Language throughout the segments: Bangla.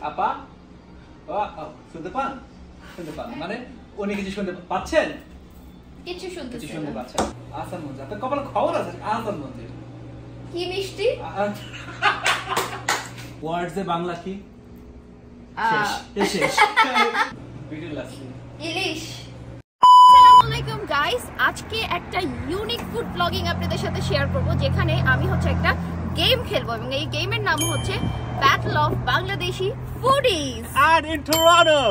আপা শুনতে পান? শুনতে পান মানে উনি কিছু শুনতে পাচ্ছেন? কিছু শুনতে পাচ্ছেন। আসান মঞ্জুর, আপনার কপালে খবর আছে। আসান মঞ্জুর কি মিষ্টি? ওয়ার্ডস এ বাংলা কি? শেষ। ইলিশ। আসসালামু আলাইকুম গাইস, আজকে একটা ইউনিক ফুড ব্লগিং আপনাদের সাথে শেয়ার করব, যেখানে আমি একটা গেম খেলবো এবং এই গেমের নাম হচ্ছে battle of Bangladeshi foodies and in Toronto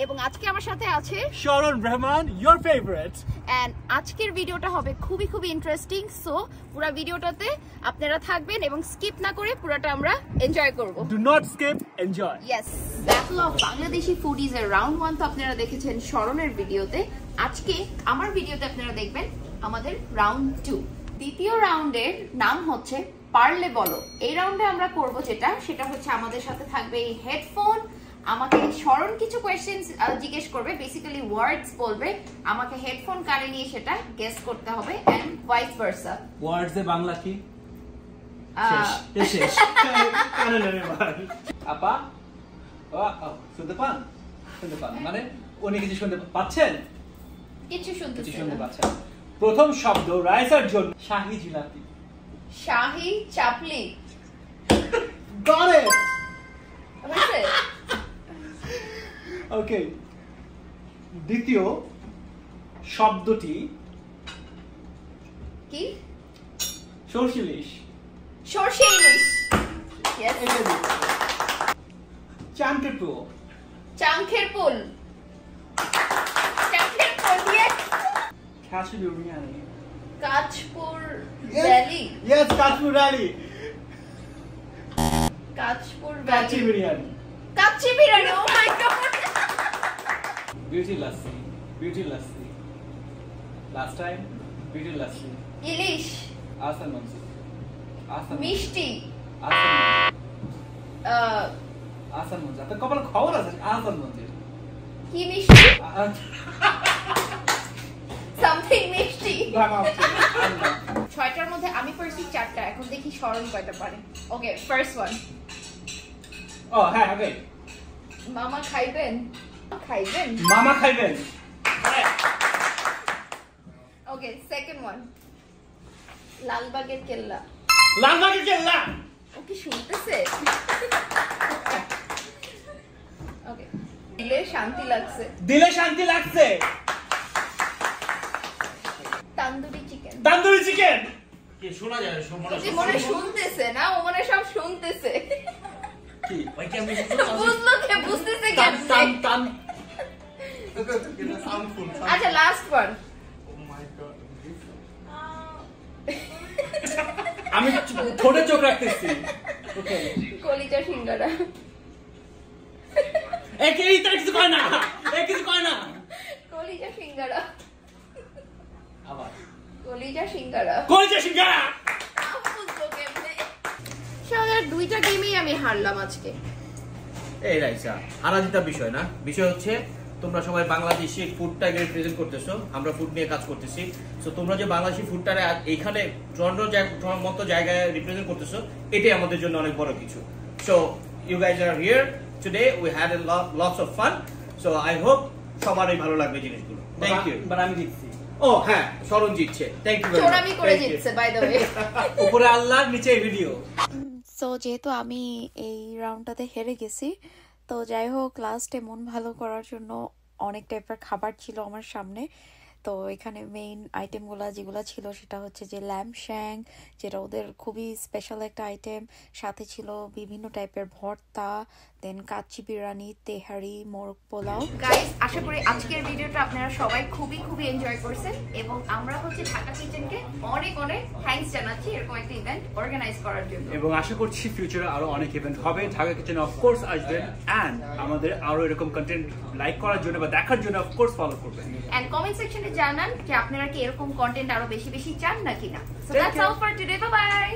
এবং আজকে আমার সাথে আছে Sharon Rahman, your favorite, and আজকের ভিডিওটা হবে খুবই ইন্টারেস্টিং। সো পুরো ভিডিওটাতে আপনারা থাকবেন এবং স্কিপ না করে পুরোটা আমরা এনজয় করব। do not skip, enjoy. Yes, battle of Bangladeshi foodies এর রাউন্ড 1 তো আপনারা দেখেছেন শরণের ভিডিওতে। আজকে আমার ভিডিওতে আপনারা দেখবেন আমাদের রাউন্ড 2। দ্বিতীয় রাউন্ডের নাম হচ্ছে পারলে বলো। এই রাউন্ডে আমরা করব সেটা হচ্ছে আমাদের সাথে থাকবে এই হেডফোন। আমাকে শরণ কিছু কোয়েশ্চেনস জিজ্ঞেস করবে, বেসিক্যালি ওয়ার্ডস বলবে, আমাকে হেডফোন কানে নিয়ে সেটা গেস করতে হবে এন্ড ভাইস ভার্সা। ওয়ার্ডস এ বাংলা কি? শেষ। আপা শুনতে পান? শুনতে পান মানে উনি কিছু শুনতে পাচ্ছেন? কিছু শুনতে পাচ্ছেন। প্রথম শব্দ রাইসার জন্য শাহী জিলাপি। শাহী চাপলি। Got it. হয়েছে? ওকে, দ্বিতীয় শব্দটি কি? সরষে ইলিশ। সরষে ইলিশ। Yes. চাঙ্কের পুল। চাঙ্কের পুল। চাঙ্কের পুল দিয়ে কাশ্মীর বিরিয়ানি। কাচপুর ভ্যালি। Yes, Kashmir valley. কাচপুর kacchi valley. Biryani. Kacchi biryani. Oh my god. Beauty lassi. Last time beauty lassi. ইলিশ। আসান মঞ্জুর। মিষ্টি। আসান মঞ্জুর, আপনার কপালে খবর আছে। আসান মঞ্জুর কি মিষ্টি? সামথিং মিষ্টি। 6টার মধ্যে আমি পারছি 4টা, এখন দেখি শরণ কয়টা পারে। ওকে, ফার্স্ট ওয়ান। ও হ্যাঁ, ওকে। মামা খাইবেন? মামা খাইবেন। ওকে, সেকেন্ড ওয়ান। লালবাগের কেল্লা। ও কি শুনতেছে? ওকে, দিলে শান্তি লাগছে। তান্দুরি চিকেন। কি শোনা যায়? মনে শুনতেছে না, ও মনে সব শুনতেছে। কি ভাই কি আমি বুঝতেছে টান। আচ্ছা, লাস্ট ওয়ান। আমি ঠোঁটে চোখ রাখতেছি। ওকে, কলিজা সিঙ্গারা। কিছু কয় না। কলিজা সিঙ্গারা। আবার কলিজা সিঙ্গারা। শালা দুইটা গেমই আমি হারলাম আজকে। এই রাইসা হারাজিতার বিষয় না, বিষয় হচ্ছে তোমরা সবাই বাংলাদেশি ফুডটাকে রিপ্রেজেন্ট করতেছো, আমরা ফুড নিয়ে কাজ করতেছি। সো তোমরা যে বাংলাদেশি ফুডটারে এইখানে টরন্টোর মতো জায়গায় রিপ্রেজেন্ট করতেছো, এটাই আমাদের জন্য অনেক বড় কিছু। So you guys are here today, we had a lots of fun. So I hope সবারই ভালো লাগবে জিনিসগুলো। Thank you. বাট আমি জিতছি। ও হ্যাঁ, শরণ জিতছে। Thank you very much. চোরামি করে জিতছে বাই দ্য ওয়ে। উপরে আল্লাহ, নিচে ভিডিও। সো যেহেতু আমি এই রাউন্ডটাতে হেরে গেছি, তো যাই হোক, লাস্টে মন ভালো করার জন্য অনেক টাইপের খাবার ছিল আমার সামনে। তো এখানে মেইন আইটেমগুলো যেগুলো ছিল সেটা হচ্ছে যে ল্যাম্ব শ্যাং, যেটা ওদের খুবই স্পেশাল একটা আইটেম। সাথে ছিল বিভিন্ন টাইপের ভর্তা, দেন কাচ্চি বিরিয়ানি, তেহারি, মোরগ পোলাও। গাইস, আশা করি আজকের ভিডিওটা আপনারা সবাই খুবই এনজয় করছেন এবং আমরা ঢাকা কিচেনকে অনেক থ্যাঙ্কস জানাচ্ছি এরকম একটা ইভেন্ট অর্গানাইজ করার জন্য। এবং আশা করছি ফিউচারে আরো অনেক ইভেন্ট হবে। ঢাকা কিচেন অফকোর্স আসবেন এন্ড আমাদের আরো এরকম কন্টেন্ট লাইক করার জন্য বা দেখার জন্য অফকোর্স ফলো করবেন। এন্ড কমেন্ট সেকশনে জানান যে আপনারা কি এরকম কন্টেন্ট আরো বেশি চান নাকি না। So that's all for today, bye bye.